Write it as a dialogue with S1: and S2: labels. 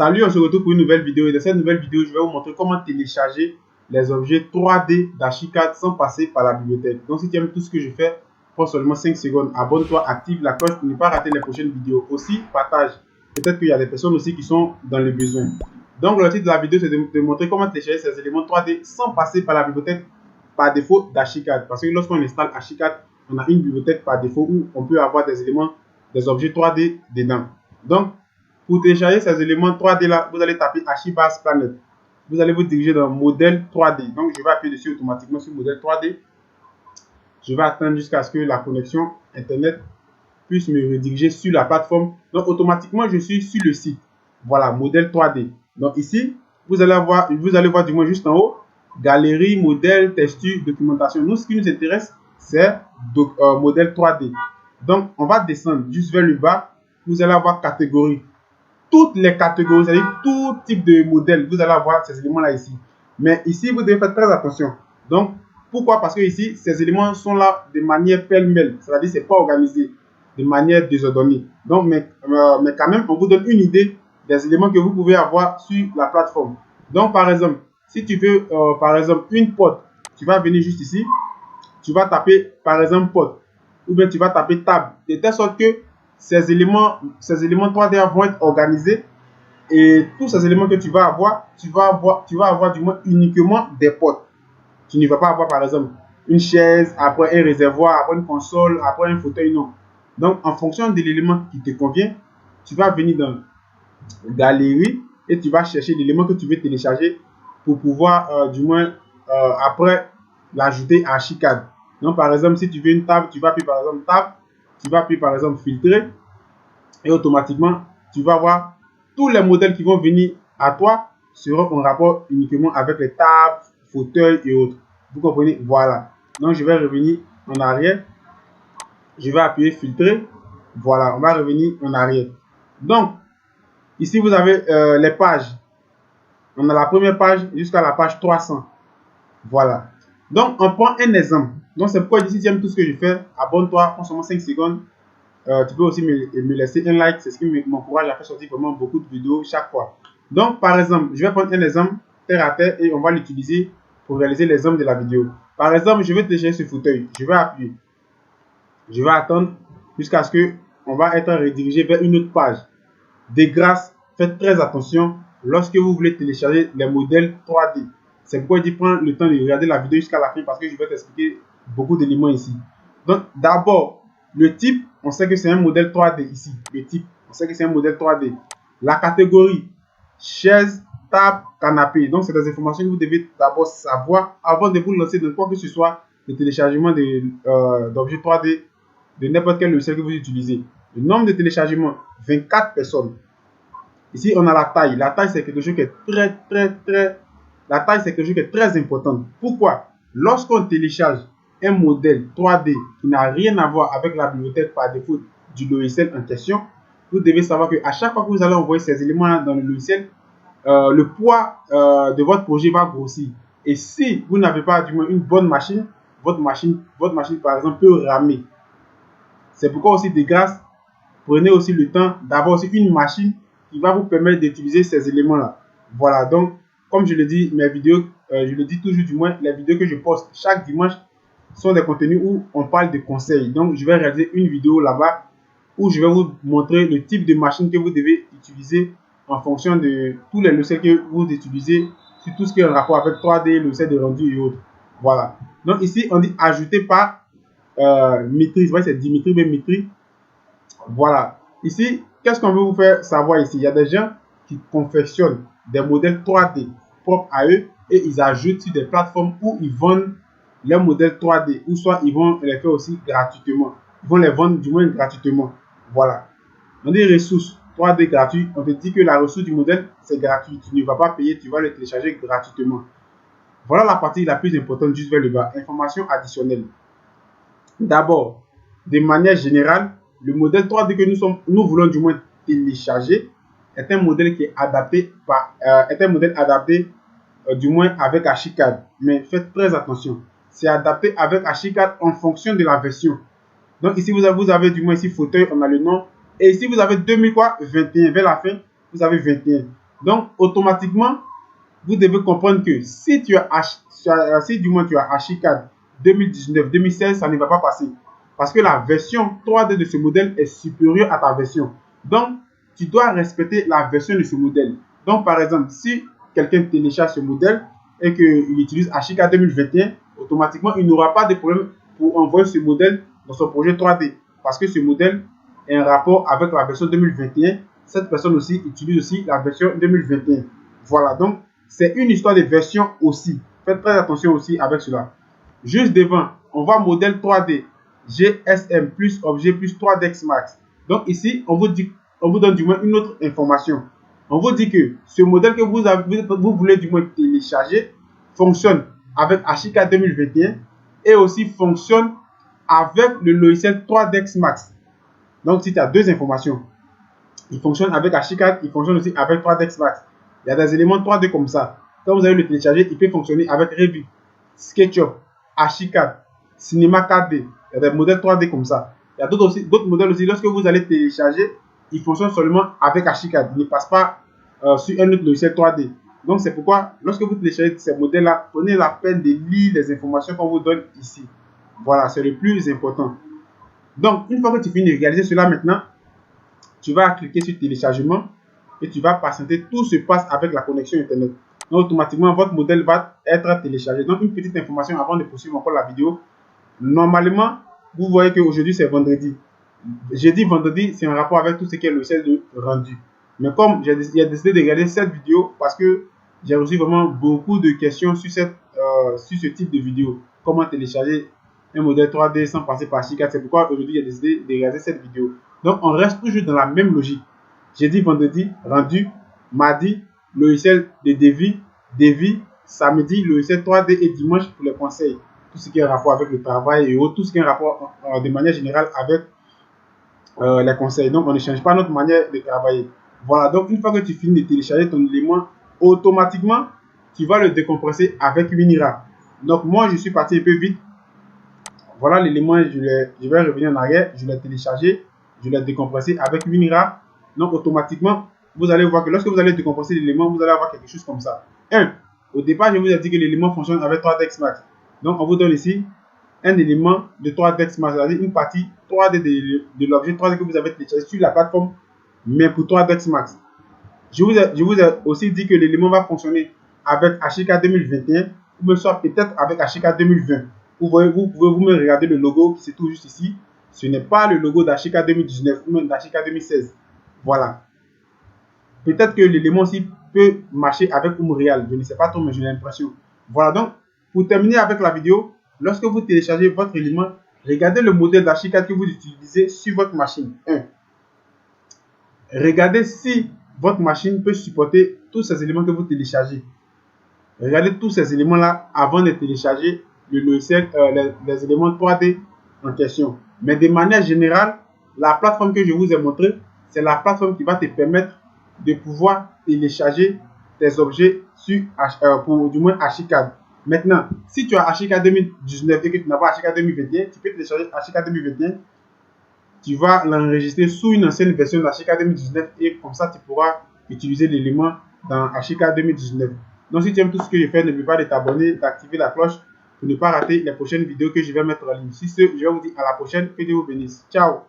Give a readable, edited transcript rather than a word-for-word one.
S1: Salut, on se retrouve pour une nouvelle vidéo et dans cette nouvelle vidéo, je vais vous montrer comment télécharger les objets 3D d'Archicad sans passer par la bibliothèque. Donc si tu aimes tout ce que je fais, prends seulement 5 secondes, abonne-toi, active la cloche pour ne pas rater les prochaines vidéos. Aussi, partage. Peut-être qu'il y a des personnes aussi qui sont dans le besoin. Donc le titre de la vidéo, c'est de montrer comment télécharger ces éléments 3D sans passer par la bibliothèque par défaut d'Archicad. Parce que lorsqu'on installe Archicad, on a une bibliothèque par défaut où on peut avoir des éléments, des objets 3D dedans. Donc, pour télécharger ces éléments 3D là, vous allez taper Archibase Planet. Vous allez vous diriger dans modèle 3D. Donc, je vais appuyer dessus automatiquement sur modèle 3D. Je vais attendre jusqu'à ce que la connexion Internet puisse me rediriger sur la plateforme. Donc, automatiquement, je suis sur le site. Voilà, modèle 3D. Donc, ici, vous allez voir du moins juste en haut, galerie, modèle, texture, documentation. Nous, ce qui nous intéresse, c'est modèle 3D. Donc, on va descendre juste vers le bas. Vous allez avoir catégorie. Toutes les catégories, c'est-à-dire tout type de modèle, vous allez avoir ces éléments-là ici. Mais ici, vous devez faire très attention. Donc, pourquoi? Parce que ici, ces éléments sont là de manière pêle-mêle, c'est-à-dire c'est pas organisé de manière désordonnée. Donc, mais quand même, on vous donne une idée des éléments que vous pouvez avoir sur la plateforme. Donc, par exemple, si tu veux, par exemple, une porte, tu vas venir juste ici, tu vas taper, par exemple, porte, ou bien tu vas taper table, de telle sorte que ces éléments 3D vont être organisés et tous ces éléments que tu vas avoir du moins uniquement des portes. Tu ne vas pas avoir par exemple une chaise, après un réservoir, après une console, après un fauteuil, non. Donc en fonction de l'élément qui te convient, tu vas venir dans galerie et tu vas chercher l'élément que tu veux télécharger pour pouvoir du moins après l'ajouter à Archicad. Donc par exemple si tu veux une table, tu vas appuyer par exemple table, tu vas appuyer par exemple filtrer et automatiquement tu vas voir tous les modèles qui vont venir à toi seront en rapport uniquement avec les tables, fauteuils et autres. Vous comprenez? Voilà. Donc je vais revenir en arrière. Je vais appuyer filtrer. Voilà, on va revenir en arrière. Donc ici vous avez les pages. On a la première page jusqu'à la page 300. Voilà. Donc on prend un exemple. Donc c'est pourquoi ici si tu aimes tout ce que je fais, abonne-toi, prends seulement 5 secondes. Tu peux aussi me laisser un like, c'est ce qui m'encourage à faire sortir vraiment beaucoup de vidéos chaque fois. Donc, par exemple, je vais prendre un exemple terre à terre et on va l'utiliser pour réaliser l'exemple de la vidéo. Par exemple, je vais télécharger ce fauteuil. Je vais appuyer. Je vais attendre jusqu'à ce que on va être redirigé vers une autre page. De grâce, faites très attention lorsque vous voulez télécharger les modèles 3D. C'est pourquoi je dis prends le temps de regarder la vidéo jusqu'à la fin parce que je vais t'expliquer beaucoup d'éléments ici. Donc, d'abord, le type, on sait que c'est un modèle 3D ici. Le type, on sait que c'est un modèle 3D. La catégorie, chaise, table, canapé. Donc, c'est des informations que vous devez d'abord savoir avant de vous lancer dans quoi que ce soit le téléchargement d'objets 3D de n'importe quel logiciel que vous utilisez. Le nombre de téléchargements, 24 personnes. Ici, on a la taille. La taille, c'est quelque chose qui est La taille, c'est quelque chose qui est très important. Pourquoi? Lorsqu'on télécharge un modèle 3D qui n'a rien à voir avec la bibliothèque par défaut du logiciel en question, vous devez savoir qu'à chaque fois que vous allez envoyer ces éléments dans le logiciel, le poids de votre projet va grossir. Et si vous n'avez pas du moins une bonne machine, votre machine par exemple peut ramer. C'est pourquoi aussi de grâce, prenez aussi le temps d'avoir aussi une machine qui va vous permettre d'utiliser ces éléments-là. Voilà, donc comme je le dis, mes vidéos, je le dis toujours du moins, les vidéos que je poste chaque dimanche sont des contenus où on parle de conseils. Donc je vais réaliser une vidéo là-bas où je vais vous montrer le type de machine que vous devez utiliser en fonction de tous les logiciels que vous utilisez, sur tout ce qui est en rapport avec 3D, logiciel de rendu et autres. Voilà. Donc ici, on dit ajouter par maîtrise. Ouais, c'est Dimitri Mitri. Voilà. Ici, qu'est-ce qu'on veut vous faire savoir ici? Il y a des gens qui confectionnent des modèles 3D propres à eux et ils ajoutent sur des plateformes où ils vendent leurs modèles 3D ou soit ils vont les faire aussi gratuitement. Ils vont les vendre du moins gratuitement. Voilà. On dit ressources 3D gratuit. On te dit que la ressource du modèle, c'est gratuit. Tu ne vas pas payer, tu vas le télécharger gratuitement. Voilà la partie la plus importante juste vers le bas. Information additionnelle. D'abord, de manière générale, le modèle 3D que nous voulons du moins télécharger est un modèle qui est adapté du moins avec Archicad. Mais faites très attention. C'est adapté avec Archicad en fonction de la version. Donc ici, vous avez du moins ici fauteuil, on a le nom. Et ici, vous avez 2021, vers la fin, vous avez 21. Donc, automatiquement, vous devez comprendre que si tu as Archicad 2019-2016, ça ne va pas passer. Parce que la version 3D de ce modèle est supérieure à ta version. Donc, tu dois respecter la version de ce modèle. Donc, par exemple, si quelqu'un télécharge ce modèle et qu'il utilise Archicad 2021, automatiquement, il n'aura pas de problème pour envoyer ce modèle dans son projet 3D. Parce que ce modèle est en rapport avec la version 2021. Cette personne aussi utilise aussi la version 2021. Voilà, donc c'est une histoire de version aussi. Faites très attention aussi avec cela. Juste devant, on voit modèle 3D, GSM plus objet plus 3Dex Max. Donc ici, on vous donne du moins une autre information. On vous dit que ce modèle que vous voulez du moins télécharger fonctionne avec Archicad 2021 et aussi fonctionne avec le logiciel 3Dex Max. Donc si tu as deux informations, il fonctionne avec Archicad, il fonctionne aussi avec 3Dex Max. Il y a des éléments 3D comme ça. Quand vous allez le télécharger, il peut fonctionner avec Revit, SketchUp, Archicad, Cinema 4D. Il y a des modèles 3D comme ça. Il y a d'autres modèles aussi. Lorsque vous allez télécharger, il fonctionne seulement avec Archicad. Il ne passe pas sur un autre logiciel 3D. Donc c'est pourquoi, lorsque vous téléchargez ces modèles-là, prenez la peine de lire les informations qu'on vous donne ici. Voilà, c'est le plus important. Donc, une fois que tu finis de réaliser cela maintenant, tu vas cliquer sur téléchargement et tu vas patienter. Tout se passe avec la connexion Internet. Donc, automatiquement, votre modèle va être téléchargé. Donc, une petite information avant de poursuivre encore la vidéo. Normalement, vous voyez qu'aujourd'hui, c'est vendredi. J'ai dit vendredi, c'est en rapport avec tout ce qui est le logiciel de rendu. Mais comme j'ai décidé de regarder cette vidéo parce que j'ai reçu vraiment beaucoup de questions sur ce type de vidéo. Comment télécharger un modèle 3D sans passer par Archicad. C'est pourquoi aujourd'hui, j'ai décidé de regarder cette vidéo. Donc, on reste toujours dans la même logique. J'ai dit vendredi, rendu, mardi, logiciel de devis, samedi, logiciel 3D et dimanche pour les conseils. Tout ce qui est en rapport avec le travail et autres, tout ce qui est en rapport de manière générale avec les conseils. Donc, on ne change pas notre manière de travailler. Voilà, donc une fois que tu finis de télécharger ton élément, automatiquement, tu vas le décompresser avec Winira. Donc, moi, je suis parti un peu vite. Voilà l'élément, je vais revenir en arrière, je l'ai téléchargé, je l'ai décompressé avec Winira. Donc, automatiquement, vous allez voir que lorsque vous allez décompresser l'élément, vous allez avoir quelque chose comme ça. Au départ, je vous ai dit que l'élément fonctionne avec 3Dex Max. Donc, on vous donne ici un élément de 3Dex Max, c'est-à-dire une partie 3D de l'objet 3D que vous avez téléchargé sur la plateforme, mais pour 3Dex Max. Je vous ai aussi dit que l'élément va fonctionner avec Archicad 2021 ou même soit peut-être avec Archicad 2020. Vous pouvez vous-même regarder le logo qui se trouve juste ici. Ce n'est pas le logo d'Archicad 2019 ou même d'Archicad 2016. Voilà. Peut-être que l'élément aussi peut marcher avec Unreal. Je ne sais pas trop, mais j'ai l'impression. Voilà, donc, pour terminer avec la vidéo, lorsque vous téléchargez votre élément, regardez le modèle d'Archicad que vous utilisez sur votre machine. Regardez si votre machine peut supporter tous ces éléments que vous téléchargez. Regardez tous ces éléments-là avant de télécharger le logiciel, les éléments 3D en question. Mais de manière générale, la plateforme que je vous ai montrée, c'est la plateforme qui va te permettre de pouvoir télécharger tes objets sur, pour du moins Archicad. Maintenant, si tu as Archicad 2019 et que tu n'as pas Archicad 2021, tu peux télécharger Archicad 2021. Tu vas l'enregistrer sous une ancienne version d'Archicad 2019 et comme ça, tu pourras utiliser l'élément dans Archicad 2019. Donc, si tu aimes tout ce que je fais, n'oublie pas de t'abonner, d'activer la cloche pour ne pas rater les prochaines vidéos que je vais mettre en ligne. Sur ce, je vais vous dire à la prochaine. Que Dieu vous bénisse. Ciao!